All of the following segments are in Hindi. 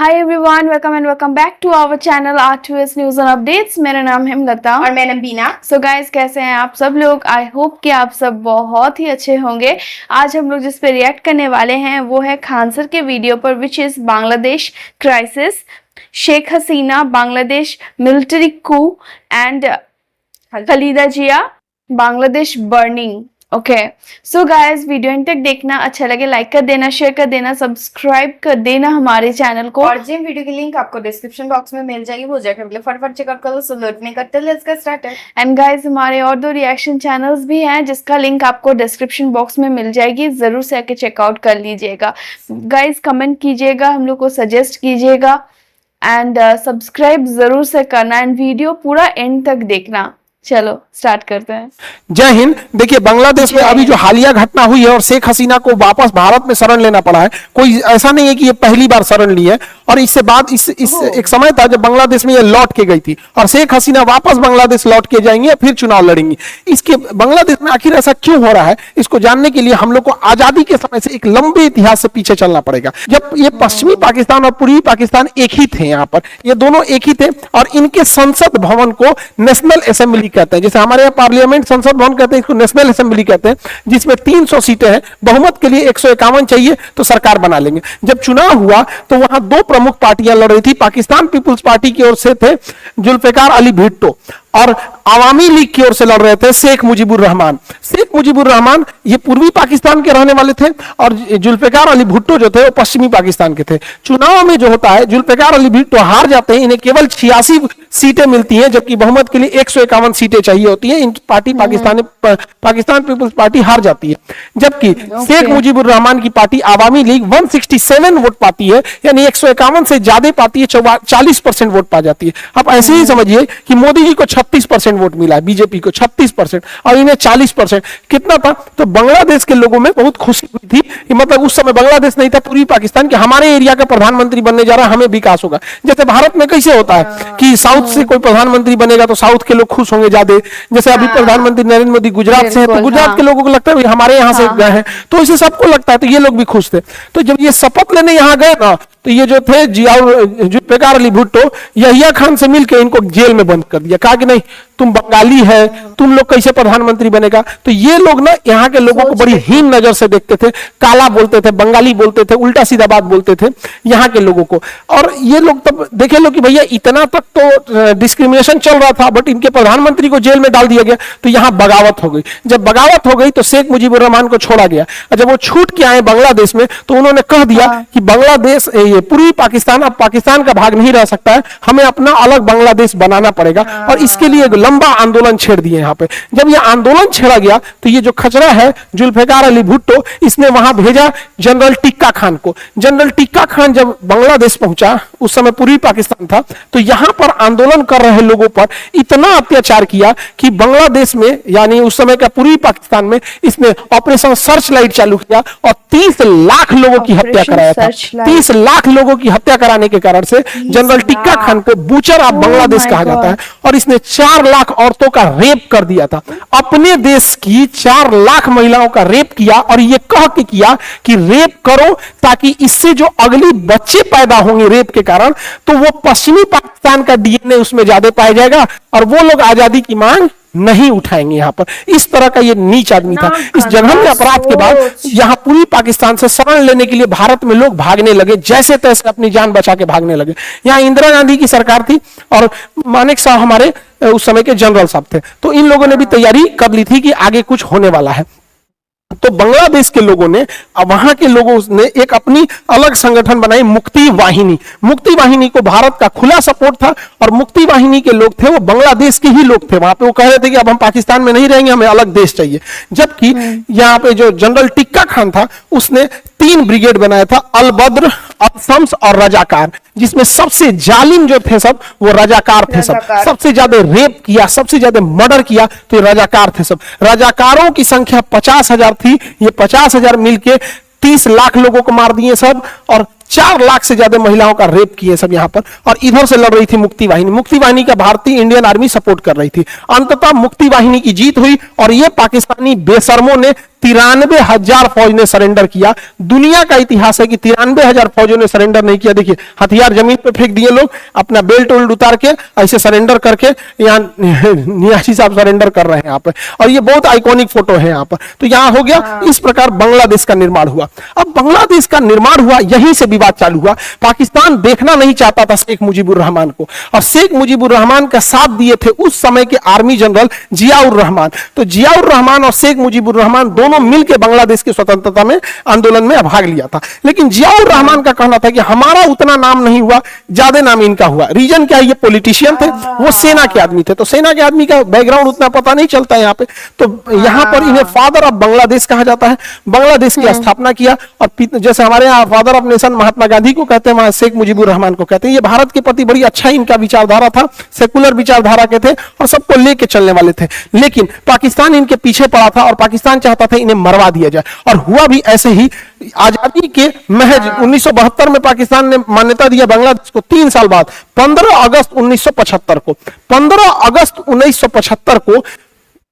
Hi everyone, welcome and welcome back to our channel R2S news and updates. मेरा नाम है हिमलता और मैं नबीना। सो गाइस, कैसे हैं आप सब लोग? आई होप कि आप सब बहुत ही अच्छे होंगे। आज हम लोग जिस पे रिएक्ट करने वाले हैं वो है खान सर के वीडियो पर, which is Bangladesh crisis, Sheikh Hasina Bangladesh military coup and Khaleda Zia Bangladesh burning. Okay, so guys, video end तक देखना। अच्छा लगे लाइक कर देना, शेयर कर देना, सब्सक्राइब कर देना हमारे चैनल को। और जिन वीडियो की लिंक आपको डिस्क्रिप्शन बॉक्स में मिल जाएगी वो जाकर फटाफट चेकआउट करो। सो लेट नहीं करते, let's get started. And guys, हमारे और 2 रिएक्शन चैनल्स भी हैं जिसका लिंक आपको डिस्क्रिप्शन बॉक्स में मिल जाएगी, जरूर से आके चेकआउट कर लीजिएगा। गाइस, कमेंट कीजिएगा, हम लोग को सजेस्ट कीजिएगा एंड सब्सक्राइब जरूर से करना एंड वीडियो पूरा एंड तक देखना। चलो स्टार्ट करते हैं। जय हिंद। देखिए, बांग्लादेश में अभी जो हालिया घटना हुई है और शेख हसीना को वापस भारत में शरण लेना पड़ा है, कोई ऐसा नहीं है कि ये पहली बार शरण ली है। और इससे बाद इस एक समय था जब बांग्लादेश में ये लौट के गई थी और शेख हसीना वापस बांग्लादेश लौट के जाएंगे, फिर चुनाव लड़ेंगी। इसके बांग्लादेश में आखिर ऐसा क्यों हो रहा है, इसको जानने के लिए हम लोग को आजादी के समय से एक लंबे इतिहास से पीछे चलना पड़ेगा। जब ये पश्चिमी पाकिस्तान और पूर्वी पाकिस्तान एक ही थे, यहाँ पर ये दोनों एक ही थे और इनके संसद भवन को नेशनल असेंबली कहते हैं। जैसे हमारे यहाँ पार्लियामेंट संसद भवन कहते हैं, इसको नेशनल असेंबली कहते हैं, जिसमें 300 सीटें हैं। बहुमत के लिए 151 चाहिए तो सरकार बना लेंगे। जब चुनाव हुआ तो वहां 2 प्रमुख पार्टियां लड़ रही थी। पाकिस्तान पीपुल्स पार्टी की ओर से थे जुल्फिकार अली भुट्टो और आवामी लीग की ओर से लड़ रहे थे शेख मुजीबुर रहमान। शेख मुजीबुर रहमान ये पूर्वी पाकिस्तान के रहने वाले थे और जुल्फिकार अली भुट्टो जो थे वो पश्चिमी पाकिस्तान के थे। चुनाव में जो होता है, जुल्फिकार अली भुट्टो हार जाते हैं, इन्हें केवल 86 सीटें मिलती हैं, जबकि बहुमत के लिए 151 सीटें चाहिए होती हैं। इन पार्टी पाकिस्तान पीपुल्स पार्टी हार जाती है, जबकि शेख मुजीबुर रहमान की पार्टी आवामी लीग 167 वोट पाती है, यानी 151 से ज्यादा पाती है, 40% वोट पा जाती है। अब ऐसे ही समझिए कि मोदी जी को 36% वोट मिला है, बीजेपी को 36% और इन्हें 40%। कितना था? तो बांग्लादेश के लोगों में बहुत खुशी हुई थी कि मतलब उस समय बांग्लादेश नहीं था, पूर्वी पाकिस्तान के हमारे एरिया का प्रधानमंत्री बनने जा रहा है, हमें विकास होगा। जैसे भारत में कैसे होता है कि साउथ से कोई प्रधानमंत्री बनेगा तो साउथ के लोग खुश होंगे ज्यादा। जैसे अभी प्रधानमंत्री नरेंद्र मोदी गुजरात से है तो गुजरात के लोगों को लगता है हमारे यहाँ से गए हैं, तो इसे सबको लगता है, तो ये लोग भी खुश थे। तो जब ये शपथ लेने यहाँ गए ना, तो ये जो थे जुल्फिकार अली भुट्टो यहिया खान से मिलकर इनको जेल में बंद कर दिया। कहा कि नहीं, तुम बंगाली है, तुम लोग कैसे प्रधानमंत्री बनेगा। तो ये लोग ना यहाँ के लोगों को बड़ी हीन नजर से देखते थे, काला बोलते थे, बंगाली बोलते थे, उल्टा सीधा बात बोलते थे यहाँ के लोगों को। और ये लोग तब देखे लो कि भैया इतना तक तो डिस्क्रिमिनेशन चल रहा था, बट इनके प्रधानमंत्री को जेल में डाल दिया गया, तो यहाँ बगावत हो गई। जब बगावत हो गई तो शेख मुजीबुर रहमान को छोड़ा गया। जब वो छूट के आए बांग्लादेश में तो उन्होंने कह दिया कि बांग्लादेश, ये पूर्वी पाकिस्तान अब पाकिस्तान का भाग नहीं रह सकता है, हमें अपना अलग बांग्लादेश बनाना पड़ेगा। और इसके लिए एक लंबा आंदोलन छेड़ दिए यहाँ पे। जब ये आंदोलन छेड़ा गया तो ये जो खचरा है जुल्फिकार अली भुट्टो, इसने वहां भेजा जनरल टिक्का खान को। जनरल टिक्का खान जब बांग्लादेश पहुंचा, उस समय पूर्वी पाकिस्तान था, तो यहां पर आंदोलन कर रहे लोगों पर इतना अत्याचार किया कि बांग्लादेश में, यानी उस समय का पूर्वी पाकिस्तान में, इसने ऑपरेशन सर्च लाइट चालू किया और 30 लाख लोगों की हत्या कराया था। 30 लाख लोगों की हत्या कराने के कारण से जनरल टिक्का खान को बूचर ऑफ बांग्लादेश कहा जाता है। और इसने 4 लाख औरतों का रेप कर दिया था। अपने देश की 4 लाख महिलाओं का रेप किया और ये कह के किया कि रेप करो ताकि इससे जो अगली बच्चे पैदा होंगे रेप के कारण, तो वो पश्चिमी पाकिस्तान का डीएनए उसमें ज्यादा पाया जाएगा और वो लोग आजादी की मांग नहीं उठाएंगे। यहाँ पर इस तरह का ये नीच आदमी था। इस जघन्य अपराध के बाद यहाँ पूरी पाकिस्तान से शरण लेने के लिए भारत में लोग भागने लगे, जैसे तैसे अपनी जान बचा के भागने लगे। यहाँ इंदिरा गांधी की सरकार थी और मानेक शाह हमारे उस समय के जनरल साहब थे, तो इन लोगों ने भी तैयारी कर ली थी कि आगे कुछ होने वाला है। तो बांग्लादेश के लोगों ने, वहां के लोगों ने एक अपनी अलग संगठन बनाई, मुक्ति वाहिनी। मुक्ति वाहिनी को भारत का खुला सपोर्ट था और मुक्ति वाहिनी के लोग थे वो बांग्लादेश के ही लोग थे। वहां पे वो कह रहे थे कि अब हम पाकिस्तान में नहीं रहेंगे, हमें अलग देश चाहिए। जबकि यहाँ पे जो जनरल टिक्का खान था उसने 3 ब्रिगेड बनाया था, अल बद्र, अल शम्स और रजाकार, जिसमें सबसे जालिम जो थे सब वो रजाकार थे। सबसे ज्यादा रेप किया, सबसे ज्यादा मर्डर किया तो ये रजाकार थे सब। रजाकारों की संख्या 50,000 थी। ये 50,000 मिलके 30 लाख लोगों को मार दिए सब और 4 लाख से ज्यादा महिलाओं का रेप किए सब यहाँ पर। और इधर से लड़ रही थी मुक्ति वाहिनी, मुक्ति वाहिनी का भारतीय इंडियन आर्मी सपोर्ट कर रही थी। अंततः मुक्ति वाहिनी की जीत हुई और ये पाकिस्तानी बेशर्मों ने 93,000 फौज ने सरेंडर किया। दुनिया का इतिहास है कि 93,000 फौजों ने सरेंडर नहीं किया। देखिए हथियार जमीन पे फेंक दिए लोग, अपना बेल्ट उल्ट उतार के ऐसे सरेंडर करके यहाँ नियासी साहब सरेंडर कर रहे हैं यहाँ पे, और ये बहुत आइकॉनिक फोटो है यहाँ पर। तो यहाँ हो गया, इस प्रकार बांग्लादेश का निर्माण हुआ। अब बांग्लादेश का निर्माण हुआ, यहीं से विवाद चालू हुआ। पाकिस्तान देखना नहीं चाहता था शेख मुजीबुर रहमान को, और शेख मुजीबुर रहमान का साथ दिए थे उस समय के आर्मी जनरल जियाउर रहमान। तो जियाउर रहमान और शेख मुजीबुर रहमान दोनों मिलकर बांग्लादेश की स्वतंत्रता में आंदोलन में भाग लिया था। लेकिन जियाउर रहमान का कहना था कि हमारा उतना नाम नहीं हुआ, ज्यादा नाम इनका हुआ। रीजन क्या है, ये पॉलिटिशियन थे, वो सेना के आदमी थे, तो सेना के आदमी का बैकग्राउंड उतना पता नहीं चलता यहाँ पे। तो यहाँ पर इन्हें फादर ऑफ बांग्लादेश कहा जाता है। बांग्लादेश की स्थापना किया, और जैसे हमारे यहाँ father of nation Mahatma Gandhi को कहते हैं, वहां शेख मुजीबुर रहमान को कहते हैं। ये भारत के प्रति बड़ी अच्छा इनका विचारधारा था, सेकुलर विचारधारा के थे और सबको लेके चलने वाले थे। लेकिन पाकिस्तान इनके पीछे पड़ा था और पाकिस्तान चाहता था इन्हें मरवा दिया जाए, और हुआ भी ऐसे ही। आजादी के महज 1972 में पाकिस्तान ने मान्यता दिया बांग्लादेश को। 3 साल बाद 15 अगस्त 1975 को 15 अगस्त 1975 को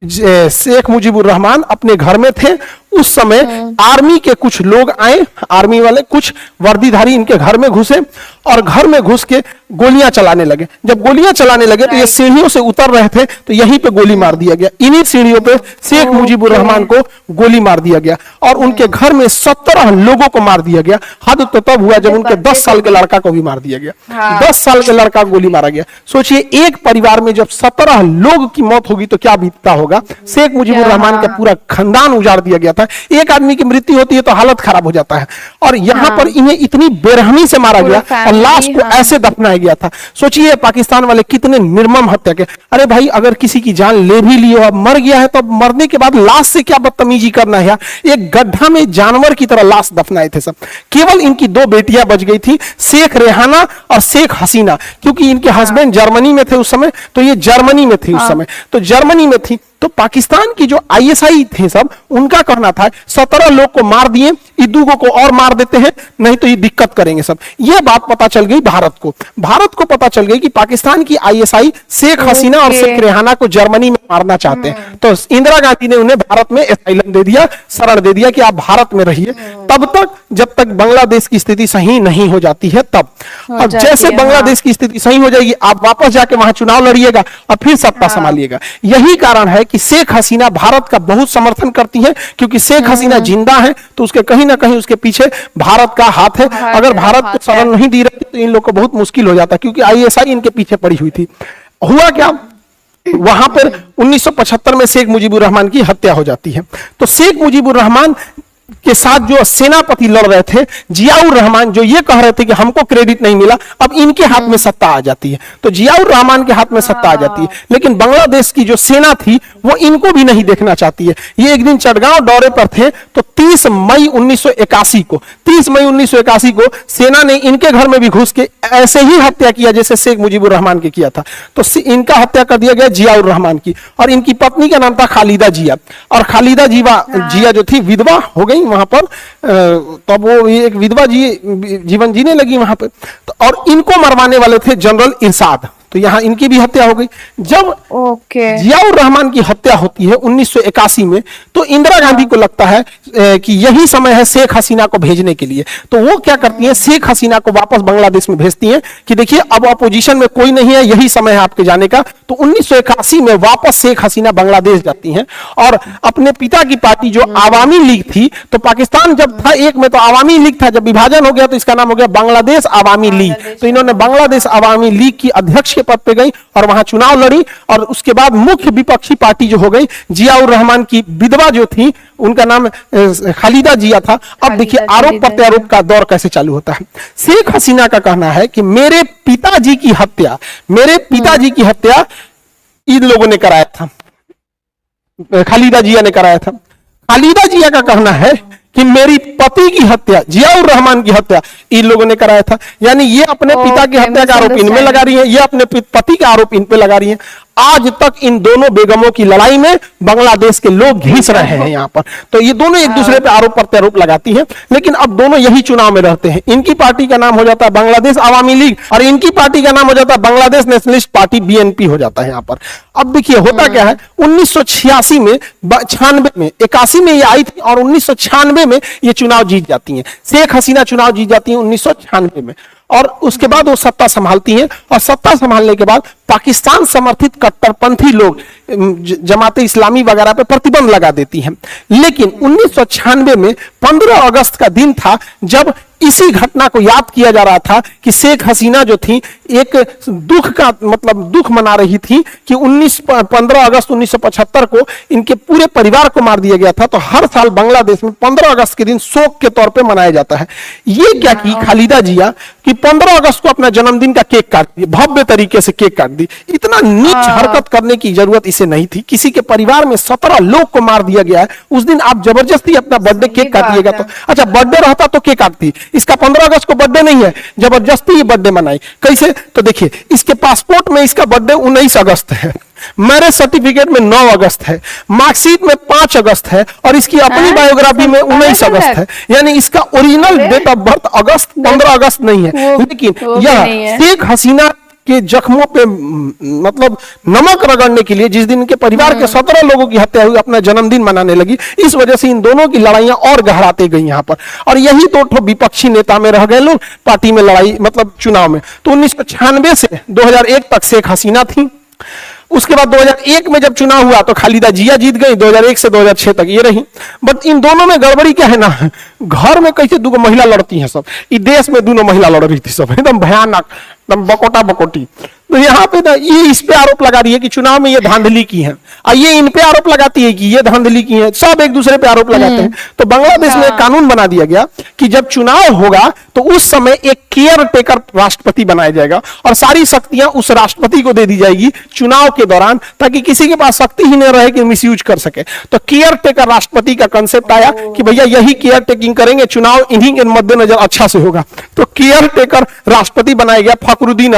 शेख मुजीबुर रहमान अपने घर में थे। उस समय आर्मी के कुछ लोग आए, आर्मी वाले कुछ वर्दीधारी इनके घर में घुसे और घर में घुस के गोलियां चलाने लगे। जब गोलियां चलाने लगे तो ये सीढ़ियों से उतर रहे थे, तो यहीं पे गोली मार दिया गया। इन्हीं सीढ़ियों पे शेख मुजीबुर रहमान को गोली मार दिया गया और उनके घर में 17 लोगों को मार दिया गया। हद तो तब हुआ जब उनके 10 साल के लड़का को भी मार दिया गया। 10 साल के लड़का को गोली मारा गया। सोचिए, एक परिवार में जब 17 लोग की मौत होगी तो क्या बीतता होगा। शेख मुजीबुर रहमान का पूरा खानदान उजाड़ दिया गया था। एक आदमी की मृत्यु होती है तो हालत खराब हो जाता है, और यहाँ पर इन्हें इतनी बेरहमी से मारा गया और लाश को ऐसे दफनाया गया था। सोचिए पाकिस्तान वाले कितने निर्मम हत्या के। अरे भाई, अगर किसी की जान ले भी ली हो, अब मर गया है, तो अब मरने के बाद लाश से क्या बदतमीजी करना है। एक गड्ढा में जानवर की तरह लाश दफनाए थे सब। केवल इनकी 2 बेटियां बच गई थी, शेख रेहाना और शेख हसीना, क्योंकि इनके हस्बैंड जर्मनी में थे उस समय, तो ये जर्मनी में थी उस समय, तो जर्मनी में थी। तो पाकिस्तान की जो आईएसआई थे सब, उनका कहना था 17 लोग को मार दिए, ईदुगो को और मार देते हैं, नहीं तो ये दिक्कत करेंगे सब। ये बात पता चल गई भारत को। भारत को पता चल गई कि पाकिस्तान की आईएसआई शेख हसीना और शेख रेहाना को जर्मनी में मारना चाहते हैं। तो इंदिरा गांधी ने उन्हें भारत में एसाइलम दे दिया, शरण दे दिया कि आप भारत में रहिए तब तक जब तक बांग्लादेश की स्थिति सही नहीं हो जाती है तब। अब जैसे बांग्लादेश की स्थिति सही हो जाएगी, आप वापस जाके वहां चुनाव लड़िएगा और फिर सत्ता संभालिएगा। यही कारण है कि शेख हसीना भारत का बहुत समर्थन करती है, क्योंकि शेख हसीना जिंदा है तो उसके कहीं ना कहीं उसके पीछे भारत का हाथ है। अगर भारत को शरण नहीं दी रही तो इन लोग को बहुत मुश्किल हो जाता, क्योंकि आईएसआई इनके पीछे पड़ी हुई थी। हुआ क्या, वहां पर 1975 में शेख मुजीबुर रहमान की हत्या हो जाती है। तो शेख मुजीबुर रहमान के साथ जो सेनापति लड़ रहे थे जियाउर रहमान, जो ये कह रहे थे कि हमको क्रेडिट नहीं मिला, अब इनके हाथ में सत्ता आ जाती है। तो जियाउर रहमान के हाथ में सत्ता आ जाती है, लेकिन बांग्लादेश की जो सेना थी वो इनको भी नहीं देखना चाहती है। ये एक दिन चटगांव दौरे पर थे, तो 30 मई 1981 को सेना ने इनके घर में भी घुस के ऐसे ही हत्या किया जैसे शेख मुजीबुर रहमान के किया था। तो इनका हत्या कर दिया गया जियाउर रहमान की, और इनकी पत्नी का नाम था खालिदा जिया, और खालिदा जिया जो थी विधवा हो गई वहां पर। तब वो एक विधवा जीवन जीने लगी वहां पे। तो और इनको मरवाने वाले थे जनरल इरशाद, तो यहां इनकी भी हत्या हो गई। जब जियाउर रहमान की हत्या होती है 1981 में, तो इंदिरा गांधी को लगता है कि यही समय है शेख हसीना को भेजने के लिए। तो वो क्या करती हैं, शेख हसीना को वापस बांग्लादेश में भेजती हैं कि देखिए अब अपोजिशन में कोई नहीं है, यही समय है आपके जाने का। तो 1981 में वापस शेख हसीना बांग्लादेश जाती हैं, और अपने पिता की पार्टी जो आवामी लीग थी, तो पाकिस्तान जब था एक में तो आवामी लीग था, जब विभाजन हो गया तो इसका नाम हो गया बांग्लादेश आवामी लीग। तो इन्होंने बांग्लादेश आवामी लीग की अध्यक्ष पद पे गई और वहां चुनाव लड़ी, और उसके बाद मुख्य विपक्षी पार्टी जो हो गई जियाउर रहमान की विधवा जो थी, उनका नाम खालिदा जिया था। अब देखिए आरोप प्रत्यारोप का दौर कैसे चालू होता है। शेख हसीना का कहना है कि मेरे पिताजी की हत्या इन लोगों ने कराया था, खालिदा जिया ने कराया था। खालिदा जिया का कहना है कि मेरी पति की हत्या, जियाउर रहमान की हत्या इन लोगों ने कराया था। यानी ये अपने पिता की हत्या का आरोप इनमें लगा रही है, ये अपने पति का आरोप इन पे लगा रही है। आज तक इन दोनों बेगमों की लड़ाई में बांग्लादेश के लोग घिस रहे हैं यहाँ पर। तो ये दोनों एक दूसरे पे आरोप प्रत्यारोप लगाती हैं, लेकिन अब दोनों यही चुनाव में रहते हैं। इनकी पार्टी का नाम हो जाता है बांग्लादेश आवामी लीग और इनकी पार्टी का नाम हो जाता है बांग्लादेश नेशनलिस्ट पार्टी BNP हो जाता है यहाँ पर। अब देखिए होता क्या है, 1986 में, 96 में, 81 में ये आई थी और 1996 में ये चुनाव जीत जाती हैं। शेख हसीना चुनाव जीत जाती हैं 1996 में और उसके बाद वो सत्ता संभालती हैं और सत्ता संभालने के बाद पाकिस्तान समर्थित कट्टरपंथी लोग जमाते इस्लामी वगैरह पे प्रतिबंध लगा देती हैं। लेकिन 1996 में 15 अगस्त का दिन था जब इसी घटना को याद किया जा रहा था कि शेख हसीना जो थी एक दुख का मतलब दुख मना रही थी कि 15 अगस्त 1975 को इनके पूरे परिवार को मार दिया गया था। तो हर साल बांग्लादेश में 15 अगस्त के दिन शोक के तौर पे मनाया जाता है। ये क्या की खालिदा जिया कि 15 अगस्त को अपना जन्मदिन का केक काट दिया, भव्य तरीके से केक काट दी। इतना नीच हरकत करने की जरूरत इसे नहीं थी। किसी के परिवार में 17 लोग को मार दिया गया है, उस दिन आप जबरदस्ती अपना बर्थडे केक काटिएगा तो अच्छा बर्थडे रहता तो केक काटती, इसका 15 अगस्त को बर्थडे नहीं है, जबरदस्ती ये बर्थडे मनाई। कैसे? तो देखिए इसके पासपोर्ट में इसका बर्थडे 19 अगस्त है, मैरिज सर्टिफिकेट में 9 अगस्त है, मार्कशीट में 5 अगस्त है और इसकी अपनी बायोग्राफी में 19 अगस्त है। यानी इसका ओरिजिनल डेट ऑफ बर्थ 15 अगस्त नहीं है। लेकिन यह शेख हसीना के जख्मों पे मतलब नमक रगड़ने के लिए जिस दिन इनके परिवार के 17 लोगों की हत्या हुई अपना जन्मदिन मनाने लगी, इस वजह से इन दोनों की लड़ाइयां और गहराते गई यहाँ पर। और यही दो विपक्षी नेता में रह गए लोग पार्टी में लड़ाई मतलब चुनाव में। तो 1996 से 2001 तक शेख हसीना थी। उसके बाद 2001 में जब चुनाव हुआ तो खालिदा जिया जीत गई, 2001 से 2006 तक ये रही। बट इन दोनों में गड़बड़ी क्या है ना, घर में कैसे दो महिला लड़ती हैं सब, इस देश में दोनों महिला लड़ रही थी सब, एकदम भयानक, एकदम बकोटा बकोटी। तो यहाँ पे ना ये इस पे आरोप लगा रही है कि चुनाव में ये धांधली की है और ये इन पे आरोप लगाती है कि ये धांधली की है, सब एक दूसरे पे आरोप लगाते हैं। तो बांग्लादेश में एक कानून बना दिया गया कि जब चुनाव होगा तो उस समय एक केयर टेकर राष्ट्रपति बनाया जाएगा और सारी शक्तियां उस राष्ट्रपति को दे दी जाएगी चुनाव के दौरान, ताकि किसी के पास शक्ति ही नहीं रहे कि मिसयूज कर सके। तो केयर टेकर राष्ट्रपति का कंसेप्ट आया कि भैया यही केयर टेकिंग करेंगे, चुनाव इन्हीं के मद्देनजर अच्छा से होगा। तो केयर टेकर राष्ट्रपति बनाया गया फखरुद्दीन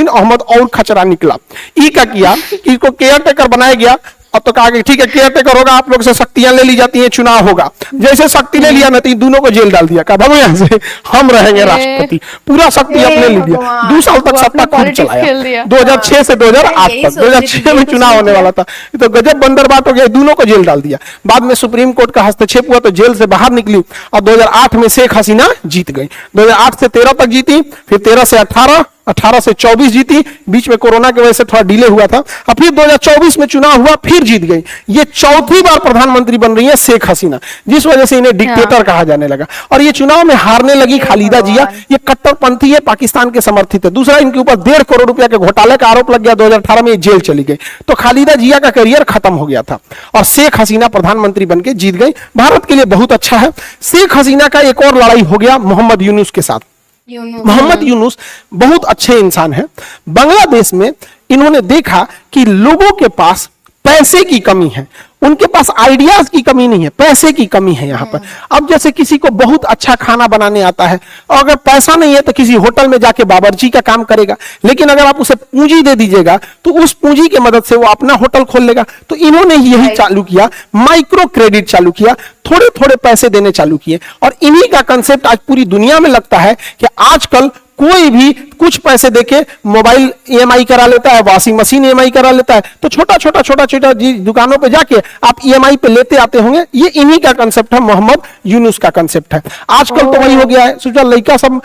अहमद और खचरा निकला। ई का किया कि इसको केयर टेकर बनाया गया। अब तो कहा कि ठीक है केयर टेकर होगा, आप लोग से शक्तियां ले ली जाती हैं, चुनाव होगा। जैसे शक्ति ले लिया ना तो दोनों को जेल डाल दिया, कहा भागो यहाँ से, हम रहेंगे राष्ट्रपति, पूरा शक्ति अपने ले लिया। 2 साल तक सत्ता खुद चलाया, 2006 से 2008 तक। 2006 में चुनाव होने वाला था, तो गजब बंदरबाट हो गया, दोनों को जेल डाल दिया। बाद में सुप्रीम कोर्ट का हस्तक्षेप हुआ तो जेल से बाहर निकली और 2008 में शेख हसीना जीत गई। 2008 से 13 तक जीती, फिर 13 से 18, 18 से 24 जीती, बीच में कोरोना की वजह से थोड़ा डिले हुआ था, और फिर 2024 में चुनाव हुआ, फिर जीत गई। ये चौथी बार प्रधानमंत्री बन रही है शेख हसीना, जिस वजह से इन्हें डिक्टेटर कहा जाने लगा। और ये चुनाव में हारने लगी खालिदा जिया, ये कट्टरपंथी है, पाकिस्तान के समर्थित है। दूसरा, इनके ऊपर 1.5 करोड़ रुपया के घोटाले का आरोप लग गया, 2018 में जेल चली गई। तो खालिदा जिया का करियर खत्म हो गया था और शेख हसीना प्रधानमंत्री बनकर जीत गई। भारत के लिए बहुत अच्छा है। शेख हसीना का एक और लड़ाई हो गया मोहम्मद यूनुस के साथ। मोहम्मद यूनुस बहुत अच्छे इंसान हैं। बांग्लादेश में इन्होंने देखा कि लोगों के पास पैसे की कमी है, उनके पास आइडियाज की कमी नहीं है, पैसे की कमी है यहाँ पर। अब जैसे किसी को बहुत अच्छा खाना बनाने आता है और अगर पैसा नहीं है तो किसी होटल में जाके बावर्ची का काम करेगा, लेकिन अगर आप उसे पूंजी दे दीजिएगा तो उस पूंजी की मदद से वो अपना होटल खोल लेगा। तो इन्होंने यही चालू किया, माइक्रो क्रेडिट चालू किया, थोड़े थोड़े पैसे देने चालू किए। और इन्हीं का कंसेप्ट आज पूरी दुनिया में लगता है कि आजकल कोई भी कुछ पैसे देके मोबाइल ईएमआई करा लेता है, वॉशिंग मशीन ईएमआई करा लेता है। तो छोटा छोटा दुकानों पे जाके आप ईएमआई पे लेते आते होंगे। ये इन्हीं का कंसेप्ट है, मोहम्मद यूनुस का कंसेप्ट है। आजकल तो वही हो गया है, सोचा लड़का सब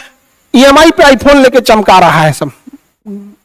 ईएमआई पे आईफोन लेके चमका रहा है सब,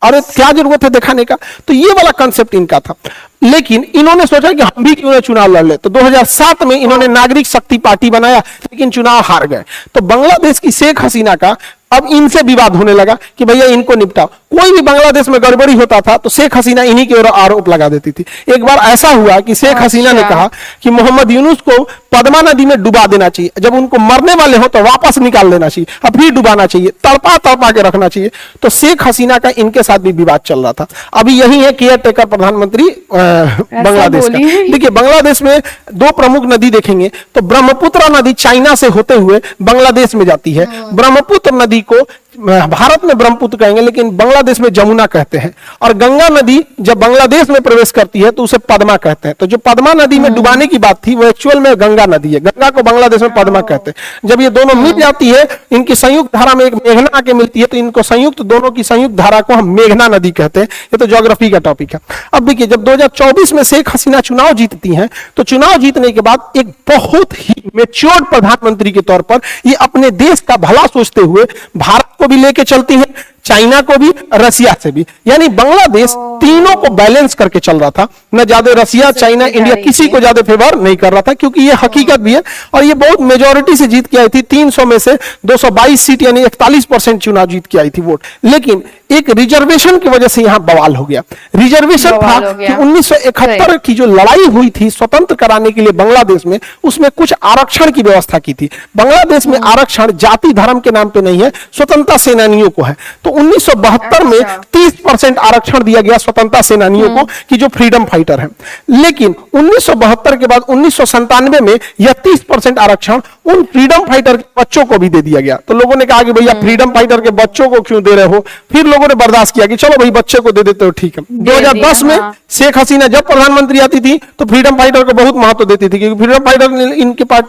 अरे क्या जरूरत है दिखाने का। तो ये वाला कंसेप्ट इनका था। लेकिन इन्होंने सोचा कि हम भी क्यों ना चुनाव लड़ ले। तो 2007 में इन्होंने नागरिक शक्ति पार्टी बनाया, लेकिन चुनाव हार गए। तो बांग्लादेश की शेख हसीना का अब इनसे विवाद होने लगा कि भैया इनको निपटाओ। कोई भी बांग्लादेश में गड़बड़ी होता था तो शेख हसीना इन्हीं के ओर आरोप लगा देती थी। एक बार ऐसा हुआ कि शेख हसीना ने कहा कि मोहम्मद यूनुस को पद्मा नदी में डुबा देना चाहिए, जब उनको मरने वाले हो तो वापस निकाल देना चाहिए, अब फिर डुबाना चाहिए, तड़पा के रखना चाहिए। तो शेख हसीना का इनके साथ भी विवाद चल रहा था। अभी यही है केयर टेकर प्रधानमंत्री बांग्लादेश का। देखिए बांग्लादेश में 2 प्रमुख नदी देखेंगे तो ब्रह्मपुत्र नदी चाइना से होते हुए बांग्लादेश में जाती है। ब्रह्मपुत्र नदी को भारत में ब्रह्मपुत्र कहेंगे लेकिन बांग्लादेश में जमुना कहते हैं। और गंगा नदी जब बांग्लादेश में प्रवेश करती है तो उसे पद्मा कहते हैं। तो जो पद्मा नदी में डुबाने की बात थी वो एक्चुअल में गंगा नदी है। गंगा को बांग्लादेश में पद्मा कहते हैं। जब ये दोनों मिल जाती है, इनकी संयुक्त धारा में एक मेघना आके मिलती है, तो इनको संयुक्त, दोनों की संयुक्त धारा को हम मेघना नदी कहते हैं। ये तो ज्योग्राफी का टॉपिक है। अब देखिए, जब 2024 में शेख हसीना चुनाव जीतती हैं तो चुनाव जीतने के बाद एक बहुत ही मैच्योर्ड प्रधानमंत्री के तौर पर ये अपने देश का भला सोचते हुए भारत को भी लेके चलती हैं, चाइना को भी, रसिया से भी। यानी बांग्लादेश तीनों को बैलेंस करके चल रहा था। न ज्यादा रसिया, चाइना, इंडिया किसी को ज्यादा फेवर नहीं कर रहा था, क्योंकि ये हकीकत भी है। और ये बहुत मेजोरिटी से जीत के आई थी। 300 में से 222 सीट यानी 41% चुनाव जीत के आई थी वोट। लेकिन एक रिजर्वेशन की वजह से यहां बवाल हो गया। रिजर्वेशन था कि 1971 की जो लड़ाई हुई थी स्वतंत्र कराने के लिए बांग्लादेश में, उसमें कुछ आरक्षण की व्यवस्था की थी। बांग्लादेश में आरक्षण जाति धर्म के नाम पे नहीं है, स्वतंत्रता सेनानियों को है। तो 1972 में 30% आरक्षण दिया गया स्वतंत्रता सेनानियों को कि जो फ्रीडम फाइटर है। लेकिन 1972 के बाद 1997 में यह 30% आरक्षण उन फ्रीडम फाइटर के बच्चों को भी दे दिया गया। तो लोगों ने कहा कि भैया फ्रीडम फाइटर के बच्चों को क्यों दे रहे हो? फिर लोगों ने बर्दाश्त किया कि चलो भाई बच्चे को दे देते हो, ठीक है। 2010 में शेख हसीना जब प्रधानमंत्री आती थी तो फ्रीडम फाइटर को बहुत महत्व देती थी, क्योंकि फ्रीडम फाइटर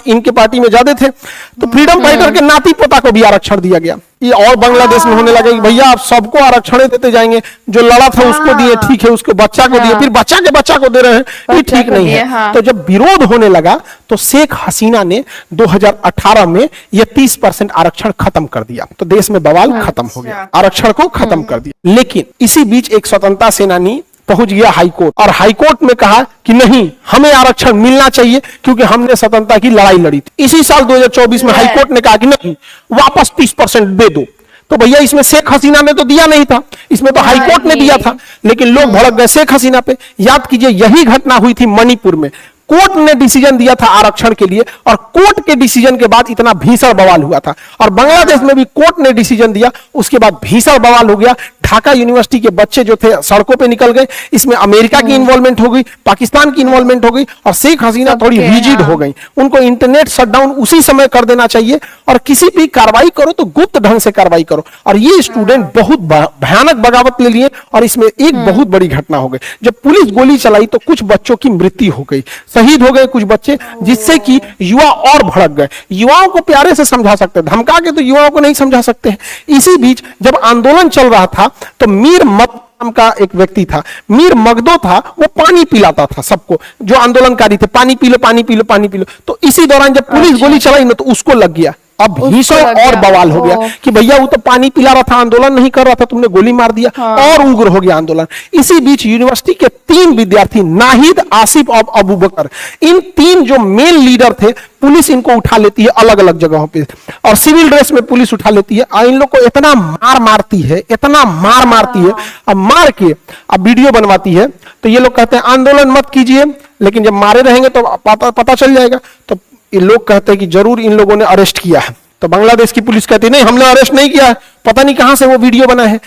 इनके पार्टी में ज्यादा थे। तो फ्रीडम फाइटर के नाती पोता को भी आरक्षण दिया गया। ये और बांग्लादेश में होने लगा कि भैया आप सबको आरक्षण देते जाएंगे, जो लड़ा था उसको दिए, ठीक है, उसके बच्चा को दिए, फिर बच्चा के बच्चा को दे रहे हैं, ये ठीक नहीं है। तो जब विरोध होने लगा तो शेख हसीना ने 2018 में ये 30% आरक्षण खत्म कर दिया। तो देश में बवाल खत्म हो गया, आरक्षण को खत्म कर दिया। लेकिन इसी बीच एक स्वतंत्रता सेनानी पहुंच गया हाईकोर्ट, और हाईकोर्ट में कहा कि नहीं, हमें आरक्षण मिलना चाहिए क्योंकि हमने स्वतंत्रता की लड़ाई लड़ी थी। इसी साल 2024 में हाईकोर्ट ने कहा कि नहीं, वापस 30% दे दो। तो भैया इसमें शेख हसीना ने तो दिया नहीं था, इसमें तो हाईकोर्ट ने दिया था। लेकिन लोग भड़क गए शेख हसीना पे। याद कीजिए, यही घटना हुई थी मणिपुर में। कोर्ट ने डिसीजन दिया था आरक्षण के लिए, और कोर्ट के डिसीजन के बाद इतना भीषण बवाल हुआ था। और बांग्लादेश में भी कोर्ट ने डिसीजन दिया, उसके बाद भीषण बवाल हो गया। ढाका यूनिवर्सिटी के बच्चे जो थे सड़कों पे निकल गए। इसमें अमेरिका की इन्वॉल्वमेंट हो गई, पाकिस्तान की इन्वॉल्वमेंट हो गई, और शेख हसीना थोड़ी रिजिड हो गई। उनको इंटरनेट शटडाउन उसी समय कर देना चाहिए, और किसी भी कार्रवाई करो तो गुप्त ढंग से कार्रवाई करो। और ये स्टूडेंट बहुत भयानक बगावत ले लिए, और इसमें एक बहुत बड़ी घटना हो गई। जब पुलिस गोली चलाई तो कुछ बच्चों की मृत्यु हो गई, शहीद हो गए कुछ बच्चे, जिससे कि युवा और भड़क गए। युवाओं को प्यारे से समझा सकते, धमका के तो युवाओं को नहीं समझा सकते हैं। इसी बीच जब आंदोलन चल रहा था तो मीर मगदो नाम का एक व्यक्ति था, मीर मगदो था, वो पानी पिलाता था सबको, जो आंदोलनकारी थे, पानी पी लो, पानी पी लो, पानी पी लो। तो इसी दौरान जब पुलिस गोली चलाई ना तो उसको लग गया। अब भीषण और बवाल हो गया कि भैया वो तो पानी पिला रहा था, आंदोलन नहीं कर रहा था, तुमने गोली मार दिया। और उग्र हो गया आंदोलन। इसी बीच यूनिवर्सिटी के 3 विद्यार्थी, नाहिद, आसिफ और अबू बकर, इन 3 जो मेन लीडर थे, पुलिस इनको उठा लेती है अलग अलग जगहों पे, और सिविल ड्रेस में पुलिस उठा लेती है। और इन लोग को इतना मार मारती है, इतना मार मारती है, अब मार के अब वीडियो बनवाती है। तो ये लोग कहते हैं आंदोलन मत कीजिए, लेकिन जब मारे रहेंगे तो पता चल जाएगा। तो ये लोग कहते हैं कि जरूर इन लोगों ने अरेस्ट किया है। तो बांग्लादेश की पुलिस कहती है नहीं, हमने अरेस्ट नहीं किया है, पता नहीं कहां से वो वीडियो बना है।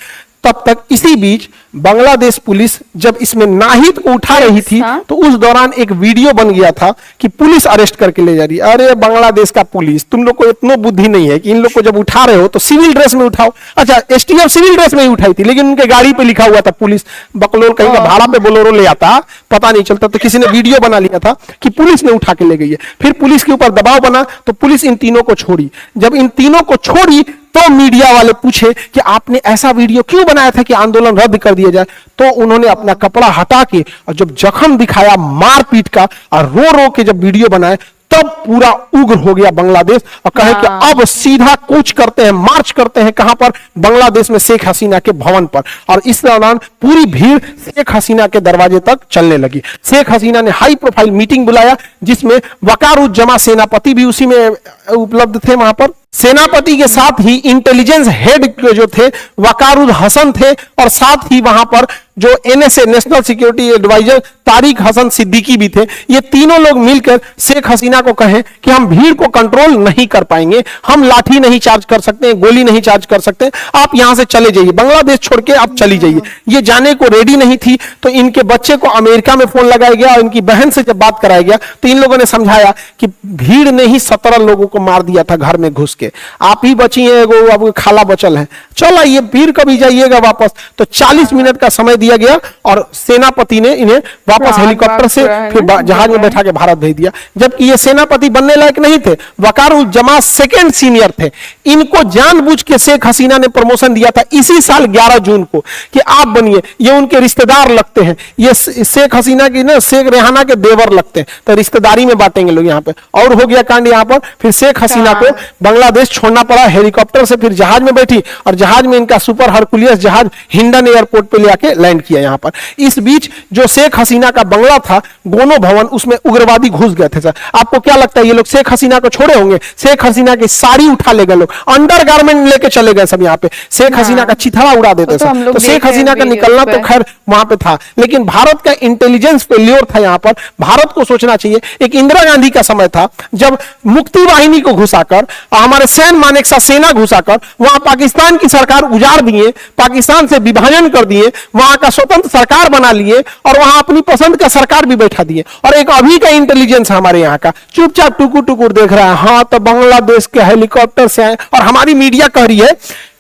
तब तक इसी बीच बांग्लादेश पुलिस जब इसमें नाहिद को उठा रही थी तो उस दौरान एक वीडियो बन गया था कि पुलिस अरेस्ट करके ले जा रही है। अरे बांग्लादेश का पुलिस, तुम लोग को इतना बुद्धि नहीं है कि इन लोग को जब उठा रहे हो तो सिविल ड्रेस में उठाओ। अच्छा, एसटीएफ सिविल ड्रेस में ही उठाई थी, लेकिन उनके गाड़ी पे लिखा हुआ था पुलिस। बकलोल कहीं का भाड़ा पे बोलेरो ले आता, पता नहीं चलता। तो किसी ने वीडियो बना लिया था कि पुलिस ने उठा के ले गई है। फिर पुलिस के ऊपर दबाव बना तो पुलिस इन तीनों को छोड़ी। जब इन तीनों को छोड़ी तो मीडिया वाले पूछे कि आपने ऐसा वीडियो क्यों बनाया था कि आंदोलन रद्द कर दिया जाए। तो उन्होंने अपना कपड़ा हटा के और जब जख्म दिखाया मारपीट का, और रो रो के जब वीडियो बनाए, तब पूरा उग्र हो गया बांग्लादेश और कहे कि अब सीधा कूच करते हैं, मार्च करते हैं। कहां पर? बांग्लादेश में शेख हसीना के भवन पर। और इस दौरान पूरी भीड़ शेख हसीना के दरवाजे तक चलने लगी। शेख हसीना ने हाई प्रोफाइल मीटिंग बुलाया, जिसमें वकारुज्जमा सेनापति भी उसी में उपलब्ध थे। वहां पर सेनापति के साथ ही इंटेलिजेंस हेड जो थे वकारुल हसन थे, और साथ ही वहां पर जो NSA national security adviser Tariq Hasan Siddiqui भी थे। ये तीनों लोग मिलकर शेख हसीना को कहें कि हम भीड़ को कंट्रोल नहीं कर पाएंगे, हम लाठी नहीं चार्ज कर सकते, गोली नहीं चार्ज कर सकते, आप यहां से चले जाइए, बांग्लादेश छोड़ के आप चली जाइए। ये जाने को रेडी नहीं थी। तो इनके बच्चे को अमेरिका में फोन लगाया गया और इनकी बहन से जब बात कराया गया तो इन लोगों ने समझाया कि भीड़ ने ही 17 लोगों को मार दिया था घर में घुस के, आप ही बची हैं, एगो अब खाला बचल है, चल आइए फिर कभी जाइएगा वापस। तो 40 मिनट का समय दिया गया और सेनापति ने इन्हें वापस हेलीकॉप्टर से फिर जहाज में बैठा के भारत भेज दिया। जबकि ये सेनापति बनने लायक नहीं थे, वकारुज्जमा सेकंड सीनियर थे। इनको जानबूझ के शेख हसीना ने प्रमोशन दिया था इसी साल 11 जून को कि आप बनिए। ये उनके रिश्तेदार लगते हैं, ये शेख हसीना की ना शेख रेहाना के देवर लगते हैं, तो रिश्तेदारी में बांटेंगे लोग यहाँ पे। और हो गया कांड यहाँ पर, फिर शेख हसीना को बांग्लादेश छोड़ना पड़ा हेलीकॉप्टर से, फिर जहाज में बैठी और जहाज में इनका सुपर हरकुलियस जहाज हिंडन एयरपोर्ट पे ले आके लैंड किया यहाँ पर। इस बीच जो शेख हसीना का बंगला था गोनो भवन, उसमें उग्रवादी घुस गए थे। सर आपको क्या लगता है ये लोग शेख हसीना को छोड़े होंगे? शेख हसीना की साड़ी उठा ले गए लोग, अंडरगारमेंट लेके चले गए सब यहाँ पे, शेख हसीना का चिथड़ा उड़ा देते सर। तो शेख हसीना का निकलना तो खैर वहां पे था, लेकिन भारत का इंटेलिजेंस फेल्योर था यहाँ पर। भारत को सोचना चाहिए, एक इंदिरा गांधी का समय था जब मुक्ति वाहिनी को घुसाकर, हमारे सैन मानेक सा सेना घुसाकर वहां पाकिस्तान की सरकार उजाड़ दिए, पाकिस्तान से विभाजन कर दिए, वहां का स्वतंत्र सरकार बना लिए और वहां अपनी पसंद का सरकार भी बैठा दिए। और एक अभी का इंटेलिजेंस हमारे यहाँ का चुपचाप टुकुर टुकुर देख रहा है। हाँ तो बांग्लादेश के हेलीकॉप्टर से आए और हमारी मीडिया कह रही है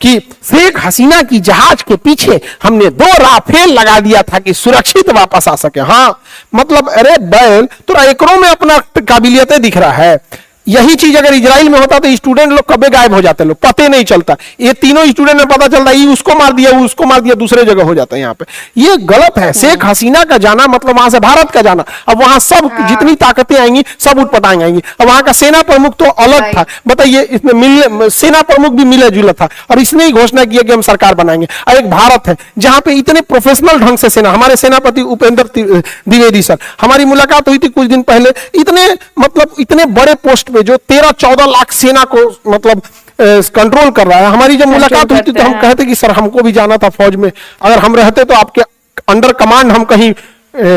कि शेख हसीना की जहाज के पीछे हमने 2 राफेल लगा दिया था कि सुरक्षित वापस आ सके। हाँ मतलब अरे बैल तो एकरों में अपना काबिलियतें दिख रहा है। यही चीज अगर इजराइल में होता तो स्टूडेंट लोग कबे गायब हो जाते, लोग पते नहीं चलता। ये तीनों स्टूडेंट में पता चलता ये उसको मार दिया, वो उसको मार दिया, दूसरे जगह हो जाता है यहाँ पे। ये गलत है। शेख हसीना का जाना मतलब वहां से भारत का जाना। अब वहां सब जितनी ताकतें आएंगी सब उठपटांग आएंगी। अब वहां का सेना प्रमुख तो अलग था, बताइए इसमें मिलने सेना प्रमुख भी मिला जुला था और इसने ही घोषणा किया कि हम सरकार बनाएंगे। और एक भारत है जहां पे इतने प्रोफेशनल ढंग से सेना, हमारे सेनापति उपेंद्र द्विवेदी सर, हमारी मुलाकात हुई थी कुछ दिन पहले, इतने मतलब इतने बड़े पोस्ट पे जो 13-14 लाख सेना को मतलब कंट्रोल कर रहा है। हमारी जब मुलाकात हुई थी तो हम कहते कि सर हमको भी जाना था फौज में, अगर हम रहते तो आपके अंडर कमांड हम कहीं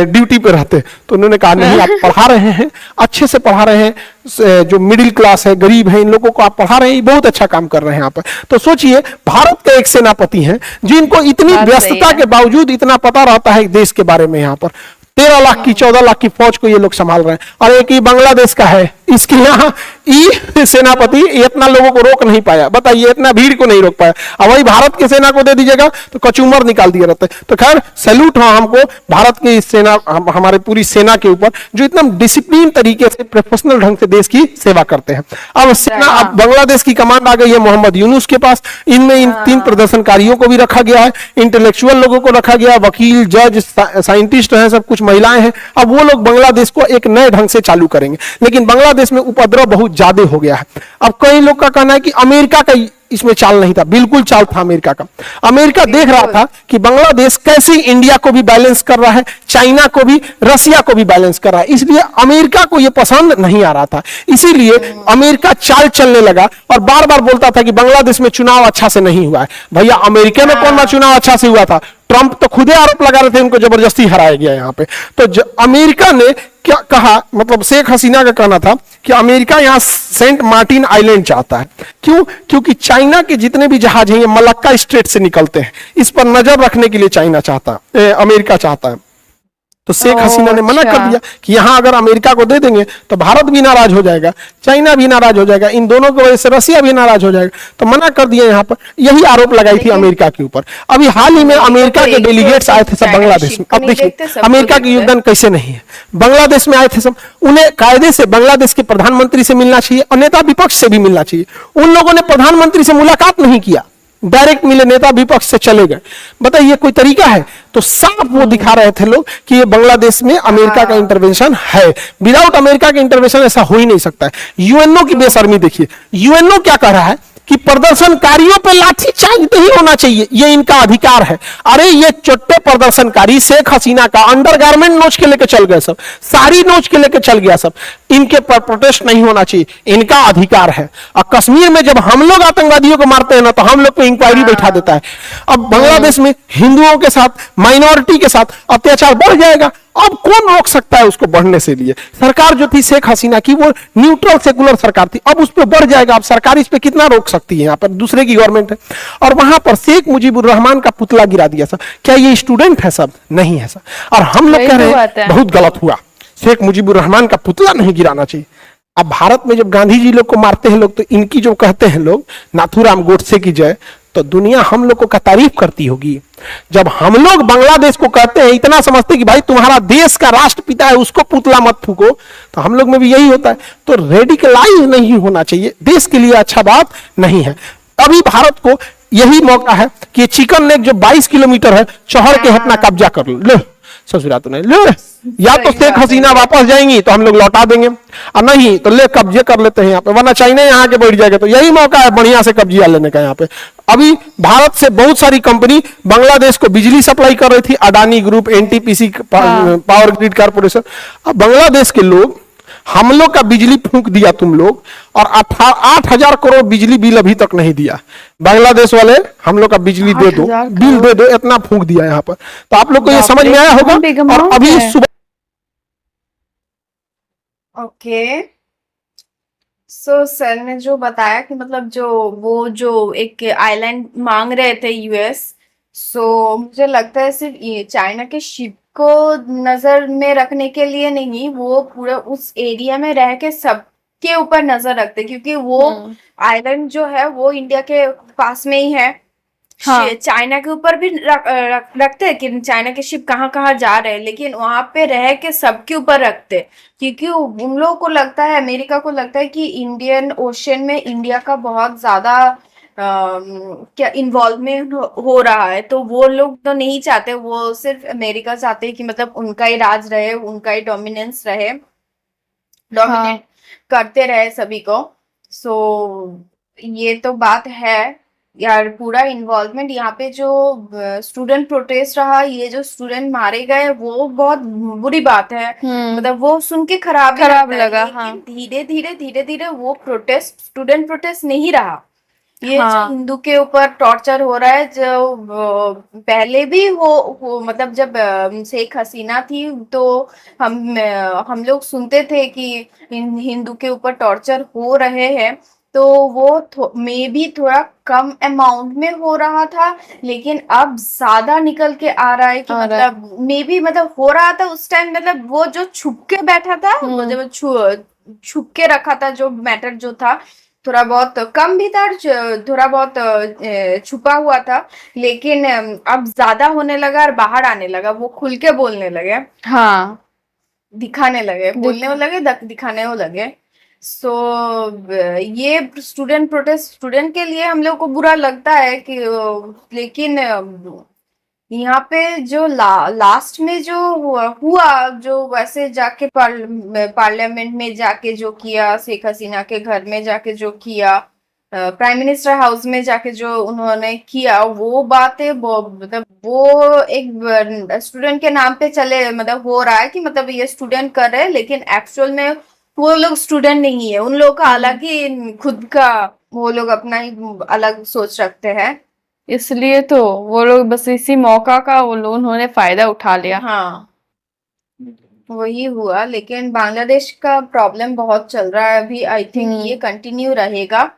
ड्यूटी पे रहते। तो उन्होंने कहा नहीं, आप पढ़ा रहे हैं, अच्छे से पढ़ा रहे हैं, जो मिडिल क्लास है, गरीब है, इन लोगों को आप पढ़ा रहे हैं, बहुत अच्छा काम कर रहे हैं आप। तो सोचिए भारत के एक सेनापति हैं जिनको इतनी व्यस्तता के बावजूद इतना पता रहता है देश के बारे में। यहाँ पर 13 लाख की 14 लाख की फौज को ये लोग संभाल रहे हैं। और एक ही बांग्लादेश का है, इसके यहाँ सेनापति इतना लोगों को रोक नहीं पाया, बताइए इतना भीड़ को नहीं रोक पाया। अब वही भारत की सेना को दे दीजिएगा तो कचूमर निकाल दिए रहते। तो खैर सैल्यूट हो हमको भारत की सेना, हमारे पूरी सेना के ऊपर जो इतना डिसिप्लिन तरीके से प्रोफेशनल ढंग से देश की सेवा करते हैं। अब सेना, अब बांग्लादेश की कमांड आ गई है मोहम्मद यूनुस के पास। इनमें इन 3 प्रदर्शनकारियों को भी रखा गया है, इंटेलेक्चुअल लोगों को रखा गया, वकील, जज, साइंटिस्ट हैं, सब कुछ महिलाएं हैं। अब वो लोग बांग्लादेश को एक नए ढंग से चालू करेंगे, लेकिन बांग्लादेश में उपद्रव बहुत ज्यादा हो गया है। अब कई लोग का कहना है कि अमेरिका का इसमें चाल नहीं था, बिल्कुल चाल था अमेरिका का। अमेरिका देख रहा था कि बांग्लादेश कैसे इंडिया को भी बैलेंस कर रहा है, चाइना को भी, रसिया को भी बैलेंस कर रहा है, इसलिए अमेरिका को यह पसंद नहीं आ रहा था। इसीलिए अमेरिका चाल चलने लगा और बार बार बोलता था कि बांग्लादेश में चुनाव अच्छा से नहीं हुआ है। भैया अमेरिका में कौन सा चुनाव अच्छा से हुआ था? ट्रंप तो खुदे आरोप लगा रहे थे उनको जबरदस्ती हराया गया यहाँ पे। तो अमेरिका ने क्या कहा, मतलब शेख हसीना का कहना था कि अमेरिका यहाँ सेंट मार्टिन आइलैंड चाहता है। क्यों? क्योंकि चाइना के जितने भी जहाज हैं ये मलक्का स्ट्रेट से निकलते हैं, इस पर नजर रखने के लिए चाइना चाहता है, अमेरिका चाहता है। तो शेख हसीना ने मना कर दिया कि यहां अगर अमेरिका को दे देंगे तो भारत भी नाराज हो जाएगा, चाइना भी नाराज हो जाएगा, इन दोनों की वजह से रसिया भी नाराज हो जाएगा। तो मना कर दिया यहाँ पर, यही आरोप लगाई थी अमेरिका के ऊपर। अभी हाल ही में अमेरिका के डेलीगेट्स आए थे सब बांग्लादेश में। अब देखिए अमेरिका का योगदान कैसे नहीं है। बांग्लादेश में आए थे सब, उन्हें कायदे से बांग्लादेश के प्रधानमंत्री से मिलना चाहिए और नेता विपक्ष से भी मिलना चाहिए। उन लोगों ने प्रधानमंत्री से मुलाकात नहीं किया, डायरेक्ट मिले, नेता विपक्ष से चले गए। बताइए कोई तरीका है? तो साफ वो दिखा रहे थे लोग कि ये बांग्लादेश में अमेरिका का इंटरवेंशन है। विदाउट अमेरिका के इंटरवेंशन ऐसा हो ही नहीं सकता है। यूएनओ की बेशर्मी देखिए, यूएनओ क्या कह रहा है कि प्रदर्शनकारियों पे लाठीचार्ज नहीं होना चाहिए, ये इनका अधिकार है। अरे ये चोट्टे प्रदर्शनकारी शेख हसीना का अंडरगारमेंट नोच के लेके चल गए, सब साड़ी नोच के लेके चल गया सब, इनके पर प्रोटेस्ट नहीं होना चाहिए, इनका अधिकार है। और कश्मीर में जब हम लोग आतंकवादियों को मारते हैं ना तो हम लोग पे इंक्वायरी बैठा देता है। अब बांग्लादेश में हिंदुओं के साथ, माइनॉरिटी के साथ अत्याचार बढ़ जाएगा। अब कौन रोक सकता है उसको बढ़ने से? लिए सरकार जो थी शेख हसीना की वो न्यूट्रल सेकुलर सरकार थी, अब उस पर बढ़ जाएगा। अब सरकार इस पे कितना रोक सकती है? यहाँ पर दूसरे की गवर्नमेंट है। और वहां पर शेख मुजीबुर रहमान का पुतला गिरा दिया सब। क्या ये स्टूडेंट है? सब नहीं है सब। और हम लोग कह रहे हैं बहुत गलत हुआ, शेख मुजीबुर रहमान का पुतला नहीं गिराना चाहिए। अब भारत में जब गांधी जी लोग को मारते हैं लोग, तो इनकी जो कहते हैं लोग नाथूराम गोडसे की जय, तो दुनिया हम लोग को तारीफ करती होगी। जब हम लोग बांग्लादेश को कहते हैं, इतना समझते कि भाई तुम्हारा देश का राष्ट्रपिता है, उसको पुतला मत फूको, तो हम लोग में भी यही होता है। तो रेडिकलाइज नहीं होना चाहिए, देश के लिए अच्छा बात नहीं है। अभी भारत को यही मौका है कि चिकन लेक जो 22 किलोमीटर है, चढ़ के अपना कब्जा कर लो। ससुरा तो नहीं ले, या तो शेख हसीना वापस जाएंगी तो हम लोग लौटा देंगे, और नहीं तो ले कब्जे कर लेते हैं यहाँ पे, वरना चाइना यहाँ के बैठ जाएगा। तो यही मौका है बढ़िया से कब्जा लेने का यहाँ पे। अभी भारत से बहुत सारी कंपनी बांग्लादेश को बिजली सप्लाई कर रही थी, Adani group, NTPC, power grid corporation. अब बांग्लादेश के लोग हम लोग का बिजली फूंक दिया तुम लोग, और 8,000 करोड़ बिजली बिल अभी तक नहीं दिया। बांग्लादेश वाले हम लोग का बिजली दे दो, बिल दे दो, इतना फूंक दिया यहाँ पर। तो आप लोग को ये समझ में आया होगा। और अभी सुबह ओके, सो सर ने जो बताया कि मतलब जो एक आइलैंड मांग रहे थे यूएस, सो मुझे लगता है सिर्फ ये चाइना के शिप को नजर में रखने के लिए नहीं, वो पूरा उस एरिया में रह के सबके ऊपर नजर रखते, क्योंकि वो आइलैंड जो है वो इंडिया के पास में ही है। हाँ। चाइना के ऊपर भी रखते हैं कि चाइना के शिप कहाँ कहाँ जा रहे हैं, लेकिन वहां पे रह के सबके ऊपर रखते, क्योंकि उन लोगों को लगता है, अमेरिका को लगता है कि इंडियन ओशन में इंडिया का बहुत ज्यादा क्या इन्वॉल्वमेंट हो रहा है। तो वो लोग तो नहीं चाहते, वो सिर्फ अमेरिका चाहते हैं कि मतलब उनका ही राज रहे, उनका ही डोमिनेंस रहे, डोमिनेट करते रहे सभी को। सो ये तो बात है यार, पूरा इन्वॉल्वमेंट यहाँ पे जो स्टूडेंट प्रोटेस्ट रहा, ये जो स्टूडेंट मारे गए, वो बहुत बुरी बात है। मतलब वो सुन के खराब लगा। हाँ। धीरे धीरे वो स्टूडेंट प्रोटेस्ट नहीं रहा। ये जो हिंदू के ऊपर टॉर्चर हो रहा है, जो पहले भी हो मतलब जब शेख हसीना थी, तो हम लोग सुनते थे कि हिंदू के ऊपर टॉर्चर हो रहे हैं, तो वो मे भी थोड़ा कम अमाउंट में हो रहा था, लेकिन अब ज्यादा निकल के आ रहा है कि मतलब मे भी मतलब हो रहा था उस टाइम, मतलब वो जो छुप के बैठा था, वो जब छुप के रखा था, जो मैटर जो था थोड़ा बहुत कम भी था, थोड़ा बहुत छुपा हुआ था, लेकिन अब ज्यादा होने लगा और बाहर आने लगा, वो खुल के बोलने लगे। हाँ, दिखाने लगे, बोलने लगे, दिखाने लगे। सो ये स्टूडेंट प्रोटेस्ट स्टूडेंट के लिए हम लोग को बुरा लगता है कि, लेकिन यहाँ पे जो लास्ट में जो हुआ जो वैसे जाके पार्लियामेंट में जाके जो किया, शेख हसीना के घर में जाके जो किया, प्राइम मिनिस्टर हाउस में जाके जो उन्होंने किया, वो बातें मतलब वो एक स्टूडेंट के नाम पे चले, मतलब हो रहा है कि मतलब ये स्टूडेंट कर रहे हैं, लेकिन एक्चुअल में वो लोग स्टूडेंट नहीं है, उन लोगों का अलग ही खुद का, वो लोग अपना ही अलग सोच रखते हैं। इसलिए तो वो लोग बस इसी मौका का उन्होंने फायदा उठा लिया। हाँ, वही हुआ। लेकिन बांग्लादेश का प्रॉब्लम बहुत चल रहा है अभी, आई थिंक ये कंटिन्यू रहेगा।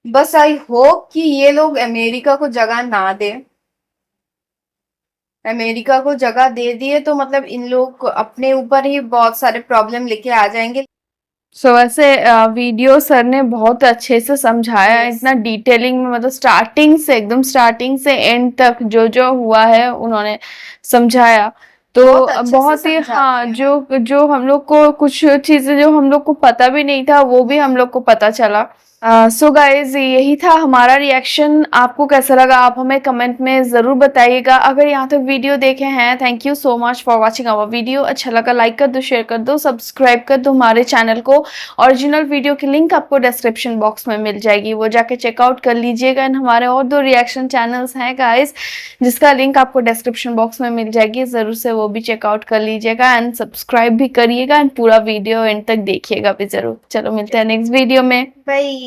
बस आई होप कि ये लोग अमेरिका को जगह ना दे, अमेरिका को जगह दे दिए तो मतलब इन लोग अपने ऊपर ही बहुत सारे प्रॉब्लम लेके आ जाएंगे। सो वैसे वीडियो सर ने बहुत अच्छे से समझाया, इतना डिटेलिंग में, मतलब एकदम स्टार्टिंग से एंड तक जो हुआ है उन्होंने समझाया। तो बहुत ही हाँ, जो हम लोग को कुछ चीजें जो हम लोग को पता भी नहीं था, वो भी हम लोग को पता चला। सो गाइज, यही था हमारा रिएक्शन। आपको कैसा लगा आप हमें कमेंट में जरूर बताइएगा। अगर यहाँ तक वीडियो देखे हैं, thank you so much for watching our video. अच्छा लगा लाइक कर दो, शेयर कर दो, सब्सक्राइब कर दो हमारे चैनल को। ओरिजिनल वीडियो की लिंक आपको डिस्क्रिप्शन बॉक्स में मिल जाएगी, वो जाके चेकआउट कर लीजिएगा। एंड हमारे और 2 रिएक्शन चैनल्स हैं गाइज, जिसका लिंक आपको डिस्क्रिप्शन बॉक्स में मिल जाएगी, जरूर से वो भी चेकआउट कर लीजिएगा एंड सब्सक्राइब भी करिएगा एंड पूरा वीडियो एंड तक देखिएगा भी जरूर। चलो मिलते हैं नेक्स्ट वीडियो में, बाय।